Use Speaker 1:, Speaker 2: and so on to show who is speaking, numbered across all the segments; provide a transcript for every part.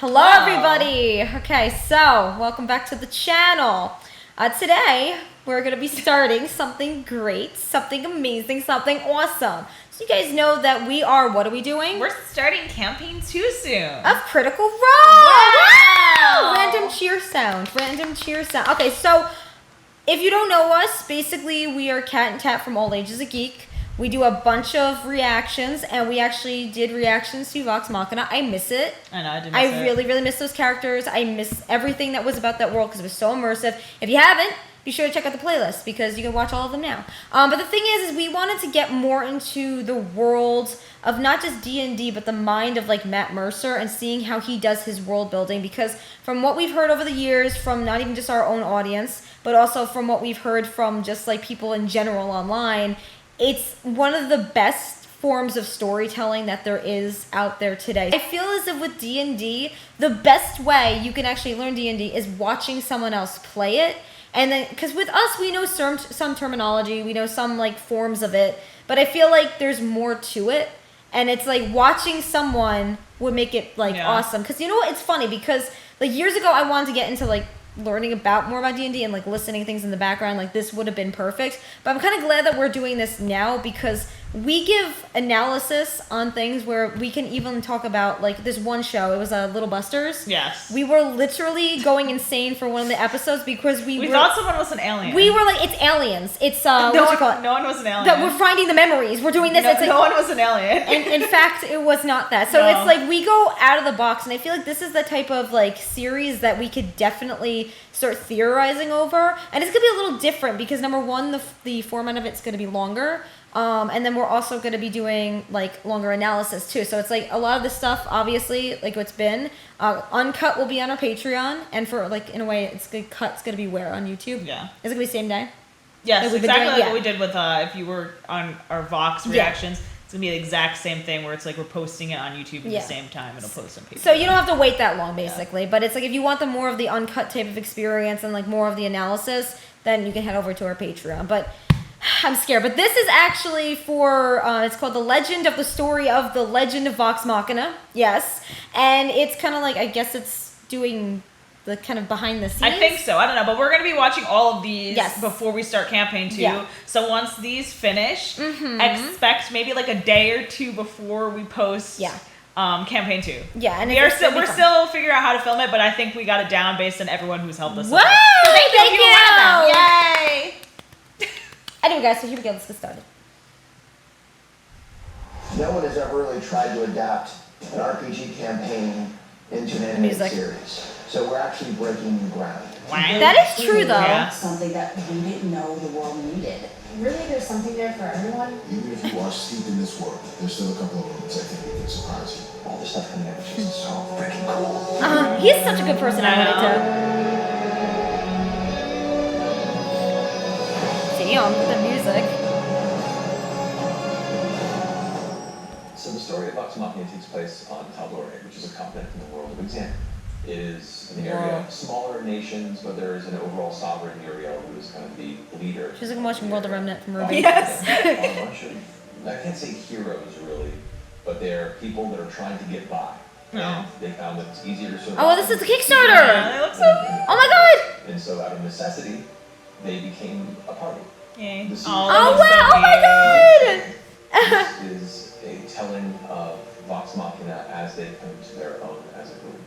Speaker 1: Hello everybody! Okay, so welcome back to the channel. Today we're going to be starting something great, something amazing, something awesome. So you guys know that we are, what are we doing?
Speaker 2: We're starting campaign 2 soon.
Speaker 1: Of Critical Role! Wow! Random cheer sound, random cheer sound. Okay, so if you don't know us, basically we are Cat and Tat from All Ages of Geek. We do a bunch of reactions, and we actually did reactions to Vox Machina. I miss it.
Speaker 2: I know, I did miss it.
Speaker 1: I really, really miss those characters. I miss everything that was about that world because it was so immersive. If you haven't, be sure to check out the playlist because you can watch all of them now. But the thing is we wanted to get more into the world of not just D&D, but the mind of like Matt Mercer and seeing how he does his world building. Because from what we've heard over the years, from not even just our own audience, but also from what we've heard from just like people in general online, it's one of the best forms of storytelling that there is out there today. I feel as if with D&D, the best way you can actually learn D&D is watching someone else play it. And then, because with us, we know some terminology, we know some like forms of it, but I feel like there's more to it. And it's like watching someone would make it like awesome. Because you know what? It's funny because like years ago, I wanted to get into like learning more about D&D and like listening things in the background. Like this would have been perfect. But I'm kind of glad that we're doing this now because we give analysis on things where we can even talk about like this one show. It was Little Busters.
Speaker 2: Yes.
Speaker 1: We were literally going insane for one of the episodes because we
Speaker 2: thought someone was an alien.
Speaker 1: We were like, it's aliens. It's what you call it?
Speaker 2: No one was an alien.
Speaker 1: We're finding the memories. We're doing this.
Speaker 2: No,
Speaker 1: it's like,
Speaker 2: no one was an alien.
Speaker 1: And in fact, it was not that. So it's like we go out of the box, and I feel like this is the type of like series that we could definitely start theorizing over. And it's gonna be a little different because number one, the format of it's gonna be longer. And then we're also going to be doing like longer analysis too. So it's like a lot of this stuff, obviously, like what's been uncut will be on our Patreon, and for like in a way, it's going to be where on YouTube.
Speaker 2: Yeah.
Speaker 1: Is it going to be same day?
Speaker 2: Yes, exactly like what we did with if you were on our Vox reactions. It's gonna be the exact same thing where it's like we're posting it on YouTube at the same time. It'll post on Patreon.
Speaker 1: So you don't have to wait that long, basically. But it's like if you want the more of the uncut type of experience and like more of the analysis, then you can head over to our Patreon. But I'm scared, but this is actually for, it's called The Legend of the Legend of Vox Machina. Yes. And it's kind of like, I guess it's doing the kind of behind the scenes.
Speaker 2: I think so. I don't know, but we're going to be watching all of these before we start campaign 2. Yeah. So once these finish, expect maybe like a day or two before we post campaign 2.
Speaker 1: Yeah. And
Speaker 2: we're still figuring out how to film it, but I think we got it down based on everyone who's helped us.
Speaker 1: Woo! So thank you!
Speaker 2: Yay!
Speaker 1: Anyway, guys, so here we go. Let's get started.
Speaker 3: No one has ever really tried to adapt an RPG campaign into an animated series. So we're actually breaking new ground.
Speaker 1: That is true, though.
Speaker 4: Yeah. Something that we didn't know the world needed. Really, there's something there for everyone?
Speaker 3: Even if you are steeped in this world, there's still a couple of moments I think that can surprise you. All the stuff coming out is just so freaking cool.
Speaker 1: He's such a good personality, too. Damn, with the music.
Speaker 5: So the story of Vox Machina takes place on Tal'Dorei, which is a continent in the world of Examine. It is an area of smaller nations, but there is an overall sovereign Uriel who is kind of the leader.
Speaker 1: She's like watching World of Remnant from Ruby.
Speaker 5: Yes! A bunch of, I can't say heroes really, but they're people that are trying to get by. And they found that it's easier to survive.
Speaker 1: Oh, this is the Kickstarter!
Speaker 2: Yeah, it looks so good.
Speaker 1: Oh my god!
Speaker 5: And so out of necessity, they became a party.
Speaker 2: Yay.
Speaker 1: Oh wow! Oh my god!
Speaker 5: This is a telling of Vox Machina as they come to their own as a group.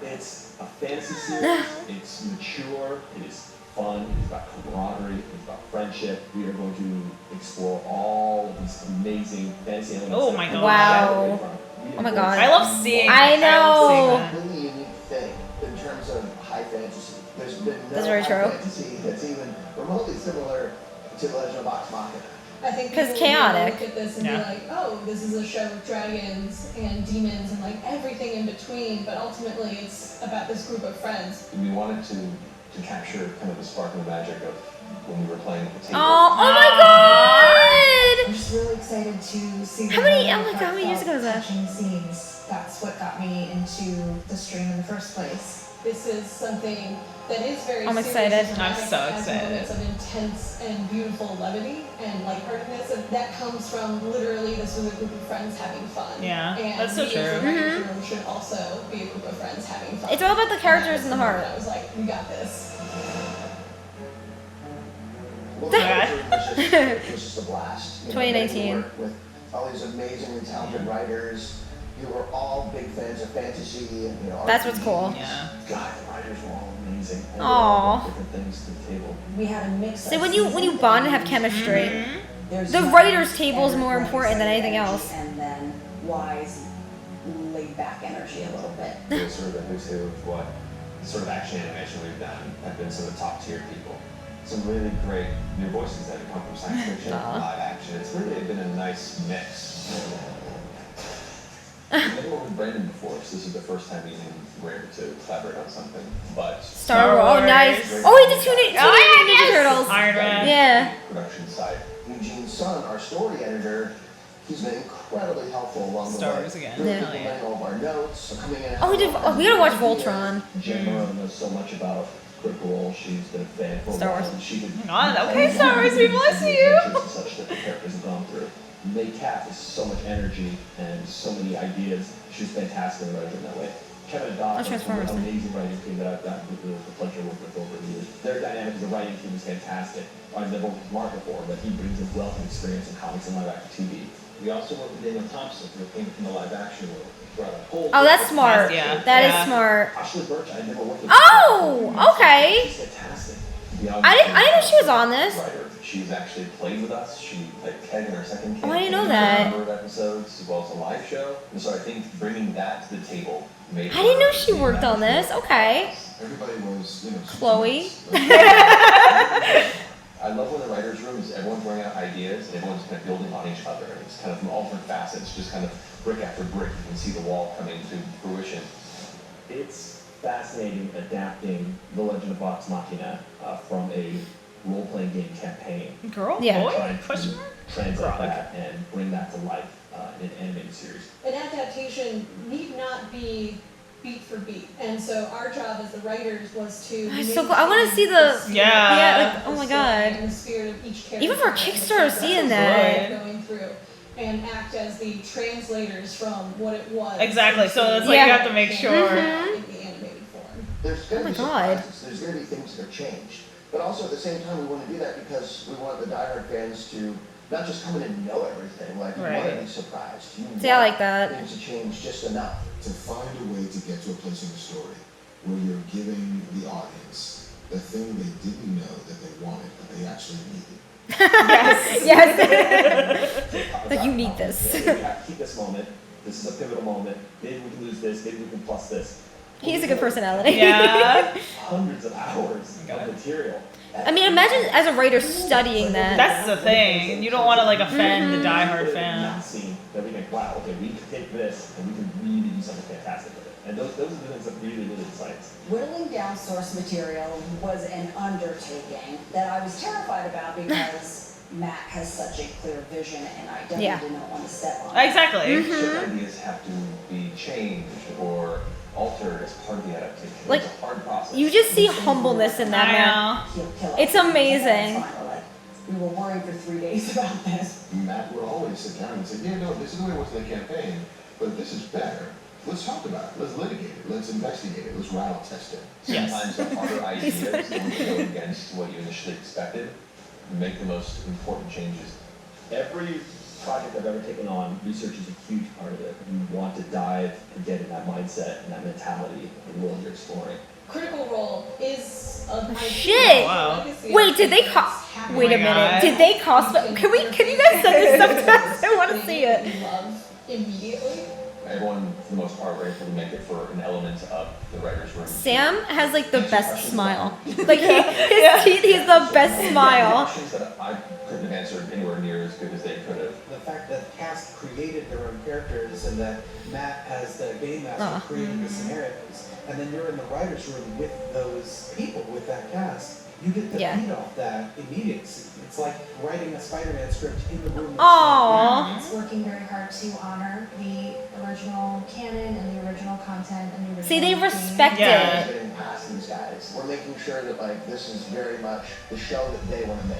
Speaker 5: It's a fantasy series. It's mature. It is fun. It's about camaraderie. It's about friendship. We are going to explore all of these amazing fantasy elements.
Speaker 2: Oh my god!
Speaker 1: Wow! Oh my god!
Speaker 2: I love seeing.
Speaker 1: I know.
Speaker 3: It's a really unique thing in terms of high fantasy. There's been no
Speaker 1: very
Speaker 3: high
Speaker 1: true.
Speaker 3: fantasy that's even remotely similar to The Legend of Vox Machina.
Speaker 6: I think
Speaker 1: because
Speaker 6: people
Speaker 1: chaotic.
Speaker 6: will look at this and be like, oh, this is a show of dragons and demons and like everything in between, but ultimately it's about this group of friends.
Speaker 5: We wanted to capture kind of the spark and the magic of when we were playing at the table.
Speaker 1: Oh my god!
Speaker 4: I'm just really excited excited to see.
Speaker 1: How many years ago was that?
Speaker 4: Touching scenes. That's what got me into the stream in the first place.
Speaker 6: This is something that is very
Speaker 1: I'm
Speaker 6: serious
Speaker 1: excited.
Speaker 6: and
Speaker 2: I'm
Speaker 6: dramatic,
Speaker 2: so
Speaker 6: but has
Speaker 2: excited.
Speaker 6: moments of intense and beautiful levity and lightheartedness, and that comes from literally this was a group of friends having fun.
Speaker 2: Yeah,
Speaker 6: and
Speaker 2: that's so
Speaker 6: we
Speaker 2: true.
Speaker 6: as a writer's room should also be a group of friends having fun.
Speaker 1: It's all about the characters and the heart.
Speaker 6: I was like, we got this.
Speaker 3: Well, it was just a blast.
Speaker 1: 2019.
Speaker 3: Work with all these amazingly talented writers. You were all big fans of fantasy and
Speaker 1: That's what's cool.
Speaker 2: Yeah.
Speaker 5: God, the writers were all amazing. And they
Speaker 1: Aw.
Speaker 5: all brought different things to the table.
Speaker 4: We had a mix.
Speaker 1: So when you bond and have chemistry,
Speaker 4: There's
Speaker 1: the
Speaker 4: young
Speaker 1: writer's table is more
Speaker 4: and
Speaker 1: important than anything
Speaker 4: energy,
Speaker 1: else.
Speaker 4: And then wise, laid back energy a little bit.
Speaker 5: It's sort of the who's who of what sort of action animation we've done have been some of the top tier people. Some really great new voices that have come from science fiction and live action. It's really been a nice mix. I've never worked with Brandon before, so this is the first time meeting we're able to collaborate on something. But
Speaker 1: Star Wars. Oh, nice. Oh, he did Teenage Ninja Turtles.
Speaker 2: Iron Man.
Speaker 1: Yeah.
Speaker 5: production side.
Speaker 3: Eugene's son, our story editor, he's been incredibly helpful along the way.
Speaker 2: Star Wars again.
Speaker 3: Really
Speaker 1: Yeah.
Speaker 3: implementing all of our notes, coming in.
Speaker 1: Oh, we did. Oh, we gotta watch Voltron.
Speaker 5: Jen Moreau knows so much about Critical Role. She's been a fan for a
Speaker 1: Star
Speaker 5: while,
Speaker 1: Wars.
Speaker 5: and she did.
Speaker 2: God, okay, Star Wars people, I see you.
Speaker 5: Such that the characters have gone through. May Cat is so much energy and so many ideas. She's fantastic in the writing that way. Kevin and Doc,
Speaker 1: Transformers
Speaker 5: an
Speaker 1: then.
Speaker 5: amazing writing team that I've gotten the pleasure of working with over the years. Their dynamic as a writing team is fantastic. I've never worked with Mark before, but he brings a wealth of experience in comics and live action TV. We also worked with Daniel Thompson, who came from the live action world.
Speaker 1: Oh, that's smart.
Speaker 2: Yeah.
Speaker 1: That is
Speaker 2: Yeah.
Speaker 1: smart.
Speaker 5: Ashley Birch, I never worked with.
Speaker 1: Oh, okay.
Speaker 5: She's fantastic.
Speaker 1: I didn't know she was on this.
Speaker 5: Writer. She's actually played with us. She played Keg in our second
Speaker 1: Oh, I didn't know
Speaker 5: campaign,
Speaker 1: that.
Speaker 5: a number of episodes, as well as a live show. And so I think bringing that to the table made
Speaker 1: I didn't know
Speaker 5: her
Speaker 1: she
Speaker 5: be
Speaker 1: worked on this.
Speaker 5: magical.
Speaker 1: Okay.
Speaker 3: Everybody was,
Speaker 1: Chloe.
Speaker 5: I love when the writer's room is everyone's throwing out ideas and everyone's kind of building on each other. And it's kind of from all different facets, just kind of brick after brick. You can see the wall coming to fruition. It's fascinating adapting The Legend of Vox Machina from a role-playing game campaign.
Speaker 2: Girl?
Speaker 1: Yeah.
Speaker 2: Boy?
Speaker 5: Trying to
Speaker 2: Question mark?
Speaker 5: translate
Speaker 2: Grok.
Speaker 5: that and bring that to life in an animated series.
Speaker 6: An adaptation need not be beat for beat, and so our job as the writers was to.
Speaker 1: I'm so cool. I wanna see the-
Speaker 6: spirit
Speaker 2: Yeah.
Speaker 1: like, oh
Speaker 6: of
Speaker 1: my
Speaker 6: the story
Speaker 1: God.
Speaker 6: and the spirit of each character.
Speaker 1: Even for
Speaker 6: and the
Speaker 1: Kickstarter,
Speaker 6: character
Speaker 1: seeing
Speaker 6: that
Speaker 2: that.
Speaker 6: going through and act as the translators from what it was.
Speaker 2: Exactly, so it's like
Speaker 1: Yeah.
Speaker 2: you have to make sure.
Speaker 6: In the animated form.
Speaker 3: There's going
Speaker 1: Oh my
Speaker 3: to be
Speaker 1: God.
Speaker 3: surprises. There's going to be things that are changed. But also at the same time, we want to do that because we want the diehard fans to not just come in and know everything. Like, you want to
Speaker 2: Right.
Speaker 3: be surprised. You
Speaker 1: See, I
Speaker 3: want
Speaker 1: like that.
Speaker 3: things to change just enough.
Speaker 7: To find a way to get to a place in the story where you're giving the audience the thing they didn't know that they wanted, but they actually needed.
Speaker 1: Yes. Like, you need this.
Speaker 5: We have to keep this moment. This is a pivotal moment. Maybe we can lose this. Maybe we can plus this.
Speaker 1: He has a good personality.
Speaker 2: Yeah.
Speaker 5: Hundreds of hours
Speaker 2: God.
Speaker 5: of material.
Speaker 1: I mean, imagine as a writer studying that.
Speaker 2: That's the thing. You don't want to like offend the diehard
Speaker 5: Not
Speaker 2: fans.
Speaker 5: seen that we think, wow, okay, we can take this and we can really do something fantastic with it. And those are the things that really excite us.
Speaker 4: Whittling down source material was an undertaking that I was terrified about because Matt has such a clear vision and I definitely
Speaker 1: Yeah.
Speaker 4: did not want to step on it.
Speaker 2: Exactly.
Speaker 5: Certain ideas have to be changed or altered as part of the adaptation.
Speaker 1: Like,
Speaker 5: it's a hard process.
Speaker 1: You just see humbleness in that
Speaker 2: I
Speaker 1: man.
Speaker 2: know.
Speaker 4: He'll kill us.
Speaker 1: It's amazing.
Speaker 4: It's fine. We're like, we were worried for 3 days about this.
Speaker 7: Matt would always sit down and say, yeah, no, this is the way it was in the campaign, but this is better. Let's talk about it. Let's litigate it. Let's investigate it. Let's rattle test it.
Speaker 2: Yes.
Speaker 5: Sometimes the harder ideas don't go against what you initially expected. Make the most important changes. Every project I've ever taken on, research is a huge part of it. You want to dive and get in that mindset and that mentality of the world you're exploring.
Speaker 6: Critical Role is a
Speaker 1: Shit.
Speaker 2: Wow.
Speaker 1: Wait, did they wait a minute.
Speaker 2: God.
Speaker 1: Did they cost? Can you guys send this stuff to us? I want to see it.
Speaker 6: You love immediately.
Speaker 5: Everyone, for the most part, were able to make it for an element of the writer's room.
Speaker 1: Sam has like the best smile. Like his teeth, he's the best smile.
Speaker 5: Questions that I couldn't have answered anywhere near as good as they could have.
Speaker 8: The fact that the cast created their own characters and that Matt as the game master created the scenarios, and then you're in the writer's room with those people, with that cast, you get to feed off that immediacy. It's like writing a Spider-Man script in the room.
Speaker 1: Aww.
Speaker 4: It's working very hard to honor the original canon and the original content and the original.
Speaker 1: See, they respect it.
Speaker 3: Getting past these guys. We're making sure that like this is very much the show that they want to make.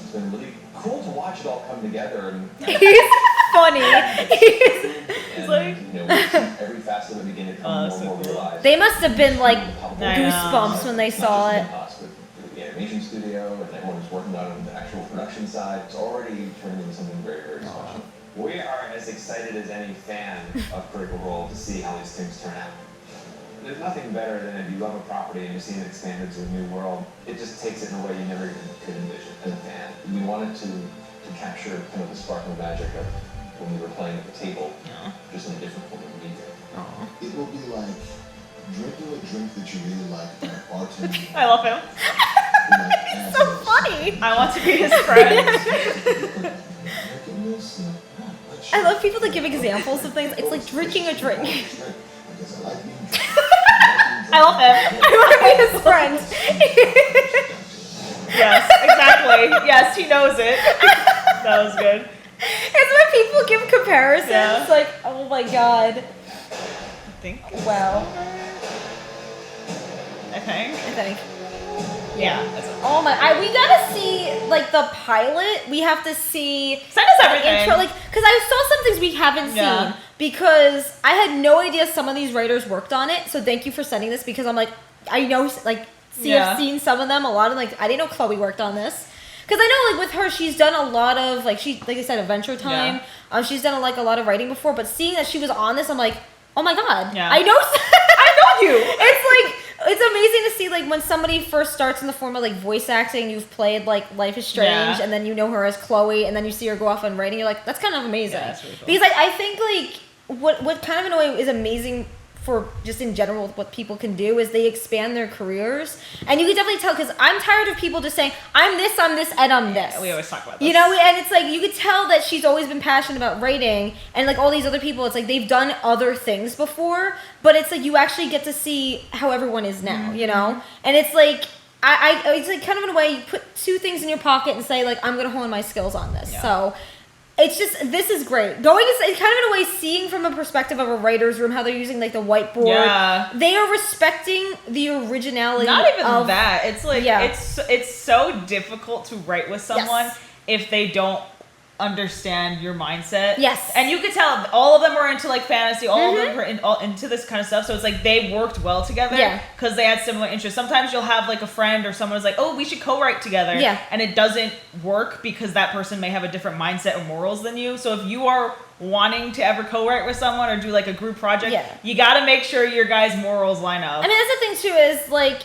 Speaker 5: It's been really cool to watch it all come together and
Speaker 1: He's funny.
Speaker 5: and,
Speaker 2: like,
Speaker 5: you know, we see every facet of it begin to become more realized.
Speaker 1: They must have been like goosebumps when they saw it.
Speaker 5: Us, with the animation studio and everyone who's working on the actual production side, it's already turned into something very, very special.
Speaker 9: We are as excited as any fan of Critical Role to see how these things turn out. There's nothing better than if you love a property and you see it expanded to a new world. It just takes it in a way you never even could envision as a fan.
Speaker 5: We wanted to capture kind of the sparkle magic of when we were playing at the table, just in a different form of media.
Speaker 7: It will be like drinking a drink that you really like and a bartender.
Speaker 2: I love him.
Speaker 1: He's so funny.
Speaker 2: I want to be his friend.
Speaker 1: I love people that give examples of things. It's like drinking a drink.
Speaker 2: I love him.
Speaker 1: I want to be his friend.
Speaker 2: Yes, exactly. Yes, he knows it. That was good.
Speaker 1: It's when people give comparisons.
Speaker 2: Yeah.
Speaker 1: Like, oh my god.
Speaker 2: I think.
Speaker 1: Wow.
Speaker 2: I think. Yeah.
Speaker 1: Oh my! We gotta see like the pilot. We have to see.
Speaker 2: Send us everything.
Speaker 1: Intro, like, because I saw some things we haven't seen. Because I had no idea some of these writers worked on it. So thank you for sending this. Because I'm like, I know, like, I've seen some of them. A lot of like, I didn't know Chloe worked on this. Because I know, like, with her, she's done a lot of, like I said, Adventure Time. Yeah. She's done, like, a lot of writing before. But seeing that she was on this, I'm like, oh my god.
Speaker 2: Yeah.
Speaker 1: I know.
Speaker 2: I know you.
Speaker 1: It's like, it's amazing to see, like, when somebody first starts in the form of, like, voice acting, you've played, like, Life is Strange, and then you know her as Chloe, and then you see her go off on writing, you're like, that's kind of amazing.
Speaker 2: Yeah, that's really cool.
Speaker 1: Because I think, like, what kind of in a way is amazing for just in general what people can do is they expand their careers. And you can definitely tell, because I'm tired of people just saying, I'm this, and I'm this.
Speaker 2: Yeah, we always talk about this.
Speaker 1: You know, and it's like, you could tell that she's always been passionate about writing, and like all these other people, it's like they've done other things before, but it's like you actually get to see how everyone is now, you know? And it's like, it's like kind of in a way, you put two things in your pocket and say like, I'm going to hone my skills on this. Yeah. So it's just, this is great. It's kind of in a way seeing from a perspective of a writer's room how they're using like the whiteboard. Yeah. They are respecting the originality.
Speaker 2: Not even that. It's like, it's so difficult to write with someone if they don't understand your mindset.
Speaker 1: Yes.
Speaker 2: And you could tell all of them were into like fantasy, all of them were into this kind of stuff. So it's like they worked well together because they had similar interests. Sometimes you'll have like a friend or someone's like, oh, we should co-write together. Yeah. And it doesn't work because that person may have a different mindset or morals than you. So if you are wanting to ever co-write with someone or do like a group project, you got to make sure your guys' morals line up.
Speaker 1: I mean, that's the thing too is like,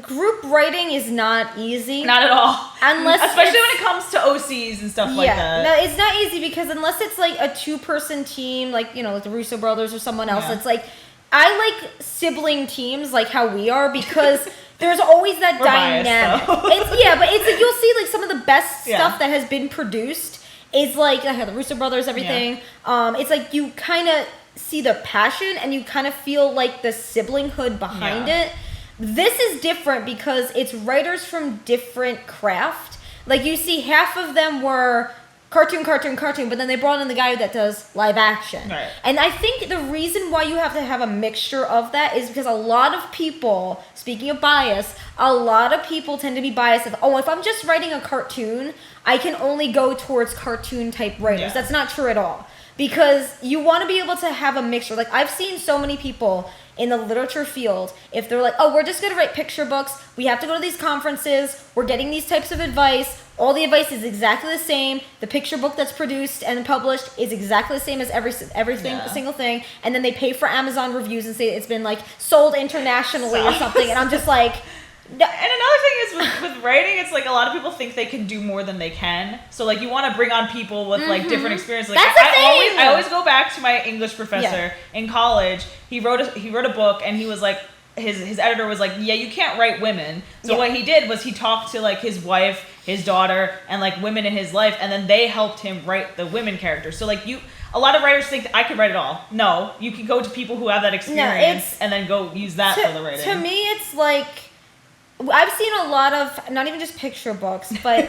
Speaker 1: group writing is not easy.
Speaker 2: Not at all.
Speaker 1: Especially
Speaker 2: when it comes to OCs and stuff like that.
Speaker 1: No, it's not easy because unless it's like a 2-person team, like, you know, like the Russo brothers or someone else, it's like, I like sibling teams like how we are because there's always that dynamic. But it's like, you'll see like some of the best stuff that has been produced is like the Russo brothers, everything. It's like you kind of see the passion and you kind of feel like the siblinghood behind it. This is different because it's writers from different craft. Like, you see half of them were cartoon, but then they brought in the guy that does live action. Right. And I think the reason why you have to have a mixture of that is because a lot of people, speaking of bias, a lot of people tend to be biased of, if I'm just writing a cartoon, I can only go towards cartoon-type writers. Yeah. That's not true at all. Because you want to be able to have a mixture. Like, I've seen so many people in the literature field, if they're like, we're just going to write picture books, we have to go to these conferences, we're getting these types of advice, all the advice is exactly the same, the picture book that's produced and published is exactly the same as everything, single thing, and then they pay for Amazon reviews and say it's been, like, sold internationally or something, and I'm just like...
Speaker 2: And another thing is with writing, it's like a lot of people think they can do more than they can. So like you want to bring on people with like different experiences. Like I always go back to my English professor in college. He wrote a book and he was like his editor was like, yeah, you can't write women. So what he did was he talked to like his wife, his daughter, and like women in his life, and then they helped him write the women characters. So like a lot of writers think that I could write it all. No, you can go to people who have that experience and then go use that for the writing.
Speaker 1: To me, it's like, I've seen a lot of, not even just picture books, but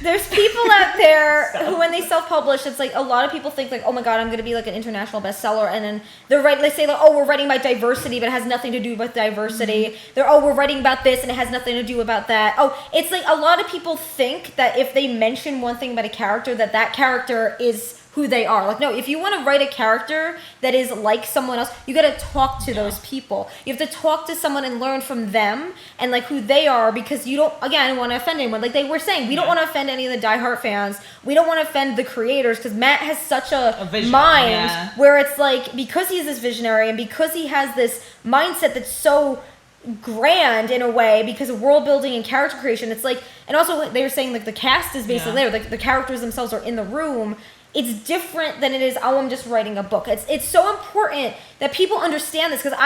Speaker 1: there's people out there who, when they self-publish, it's like a lot of people think like, oh my god, I'm going to be like an international bestseller, and then they say like, oh, we're writing about diversity, but it has nothing to do with diversity. We're writing about this, and it has nothing to do about that. Oh, it's like a lot of people think that if they mention one thing about a character, that character is who they are. Like, no, if you want to write a character that is like someone else, you got to talk to those people. You have to talk to someone and learn from them and like who they are, because you don't, again, want to offend anyone. Like they were saying, we don't want to offend any of the diehard fans. We don't want to offend the creators, because Matt has such a
Speaker 2: vision,
Speaker 1: mind where it's like, because he's this visionary and because he has this mindset that's so grand in a way, because of world building and character creation, it's like, and also they were saying like the cast is basically there, like the characters themselves are in the room. It's different than it is, oh, I'm just writing a book. It's so important that people understand this, because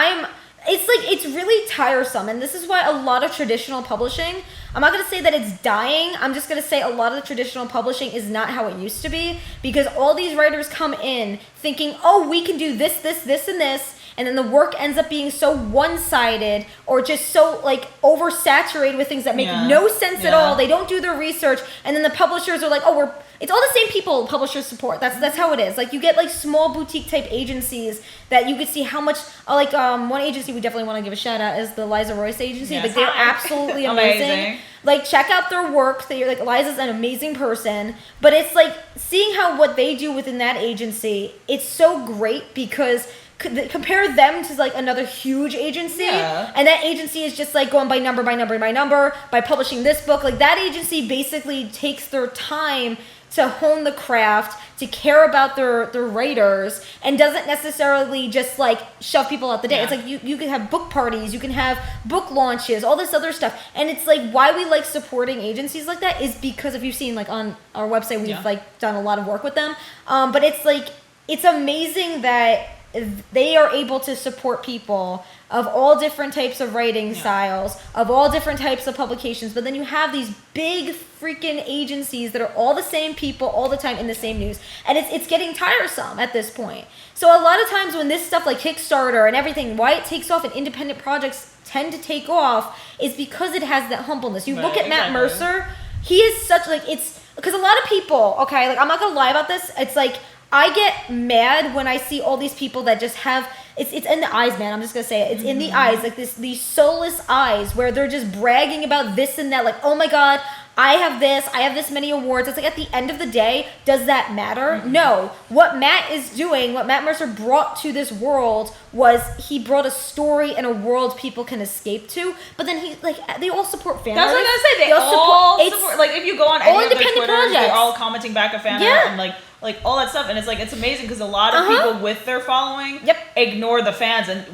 Speaker 1: it's really tiresome. And this is why a lot of traditional publishing, I'm not going to say that it's dying. I'm just going to say a lot of the traditional publishing is not how it used to be, because all these writers come in thinking, oh, we can do this, this, this, and this. And then the work ends up being so one-sided or just so like oversaturated with things that make no sense at all. They don't do their research, and then the publishers are like, "Oh, it's all the same people publishers support." That's how it is. Like you get like small boutique type agencies that you could see how much. One agency we definitely want to give a shout out is the Liza Royce agency.
Speaker 2: Yes.
Speaker 1: Like they're absolutely amazing. Like check out their work. You're like, Liza's an amazing person, but it's like seeing how what they do within that agency. It's so great, because compare them to like another huge agency, and that agency is just like going by number by publishing this book. Like that agency basically takes their time to hone the craft, to care about their writers, and doesn't necessarily just like shove people out the day. It's like you can have book parties, you can have book launches, all this other stuff. And it's like why we like supporting agencies like that is because, if you've seen like on our website, we've like done a lot of work with them, but it's like it's amazing that they are able to support people of all different types of writing styles, of all different types of publications. But then you have these big freaking agencies that are all the same people all the time in the same news. And it's getting tiresome at this point. So a lot of times when this stuff like Kickstarter and everything, why it takes off and independent projects tend to take off is because it has that humbleness. You look at Matt Mercer, he is such like, it's because a lot of people, okay, like I'm not going to lie about this. It's like, I get mad when I see all these people that just have, it's in the eyes, man. I'm just going to say it. It's in the eyes, like these soulless eyes where they're just bragging about this and that. Like, oh my God, I have this many awards. It's like at the end of the day, does that matter? No. What Matt is doing, what Matt Mercer brought to this world was he brought a story and a world people can escape to. But then they all support fan art.
Speaker 2: That's what I was going to say. They all support. Like if you go on any of their Twitters, they're all commenting back a fan art and like all that stuff, and it's amazing because a lot of people with their following ignore the fans, and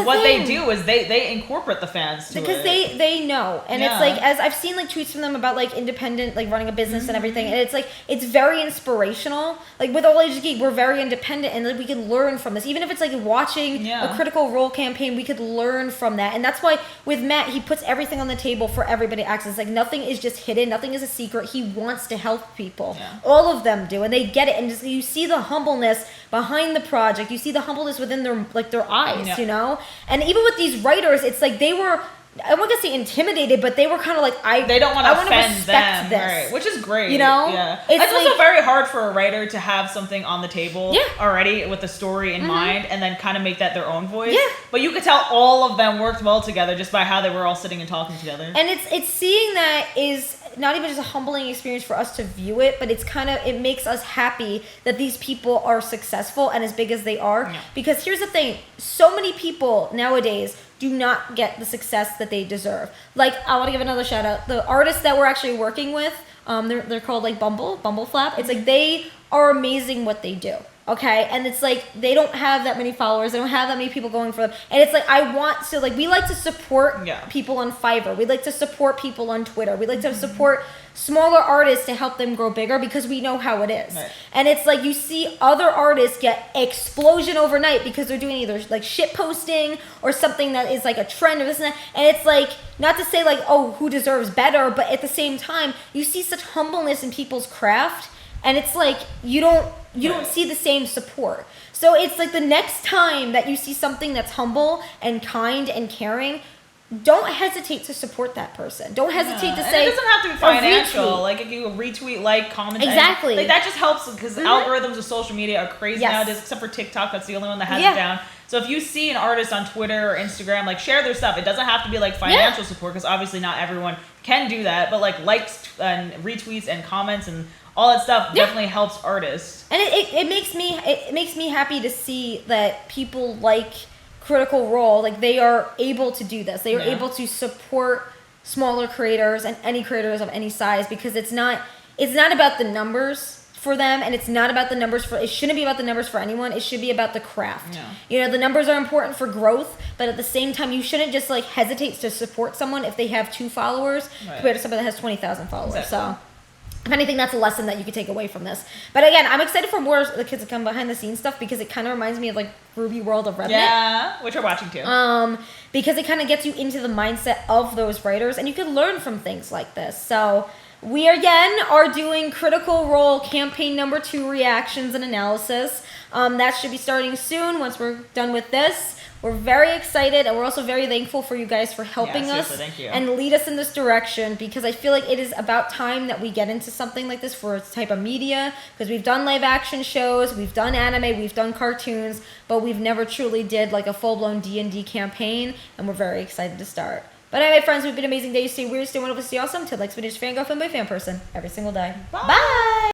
Speaker 2: what they do is they incorporate the fans to
Speaker 1: because
Speaker 2: it.
Speaker 1: they know, and it's like, as I've seen like tweets from them about like independent, like running a business and everything, and it's like it's very inspirational. Like with AAOG Geek, we're very independent, and like we can learn from this. Even if it's like watching a Critical Role campaign, we could learn from that, and that's why with Matt, he puts everything on the table for everybody to access. Like nothing is just hidden, nothing is a secret. He wants to help people. All of them do, and they get it. And just you see the humbleness behind the project. You see the humbleness within their eyes, you know? And even with these writers, it's like they were, I'm not gonna say intimidated, but they were kind of like,
Speaker 2: they don't want to offend them, right? Which is great, you know. It's also very hard for a writer to have something on the table already with the story in mind, and then kind of make that their own voice. But you could tell all of them worked well together just by how they were all sitting and talking together.
Speaker 1: And it's seeing that is not even just a humbling experience for us to view it, but it makes us happy that these people are successful and as big as they are. Because here's the thing, so many people nowadays do not get the success that they deserve. Like, I want to give another shout out. The artists that we're actually working with, they're called like Bumble Flap. It's like they are amazing what they do. Okay, and it's like they don't have that many followers, they don't have that many people going for them, and it's like we like to support people on Fiverr, we like to support people on Twitter, we like to support smaller artists to help them grow bigger because we know how it is. And it's like you see other artists get explosion overnight because they're doing either like shit posting or something that is like a trend or this and that, and it's like, not to say like, oh, who deserves better, but at the same time you see such humbleness in people's craft, and it's like you don't see the same support. So it's like the next time that you see something that's humble and kind and caring, don't hesitate to support that person. Don't hesitate to say.
Speaker 2: And it doesn't have to be financial. Like if you retweet, like, comment,
Speaker 1: exactly.
Speaker 2: Like that just helps because algorithms of social media are crazy nowadays. Except for TikTok, that's the only one that has it down. So if you see an artist on Twitter or Instagram, like share their stuff. It doesn't have to be like financial support because obviously not everyone can do that. But like likes and retweets and comments and all that stuff definitely helps artists.
Speaker 1: And it makes me happy to see that people like Critical Role, like they are able to do this. They are able to support smaller creators and any creators of any size because it's not about the numbers for them, and it's not about the numbers it shouldn't be about the numbers for anyone. It should be about the craft. The numbers are important for growth, but at the same time you shouldn't just like hesitate to support someone if they have 2 followers compared to someone that has 20,000 followers. Exactly. So if anything, that's a lesson that you could take away from this. But again, I'm excited for more of the kids to come behind the scenes stuff because it kind of reminds me of like Ruby World of Revenant.
Speaker 2: Yeah, which we're watching too.
Speaker 1: Because it kind of gets you into the mindset of those writers, and you can learn from things like this. So we again are doing Critical Role campaign number 2 reactions and analysis. That should be starting soon once we're done with this. We're very excited, and we're also very thankful for you guys for helping us and lead us in this direction because I feel like it is about time that we get into something like this for a type of media because we've done live action shows, we've done anime, we've done cartoons, but we've never truly did like a full-blown D&D campaign, and we're very excited to start. But anyway, friends, we've been amazing days. Stay weird, stay wonderful, stay awesome. Till next video, fangirl, fanboy, fan person every single day. Bye.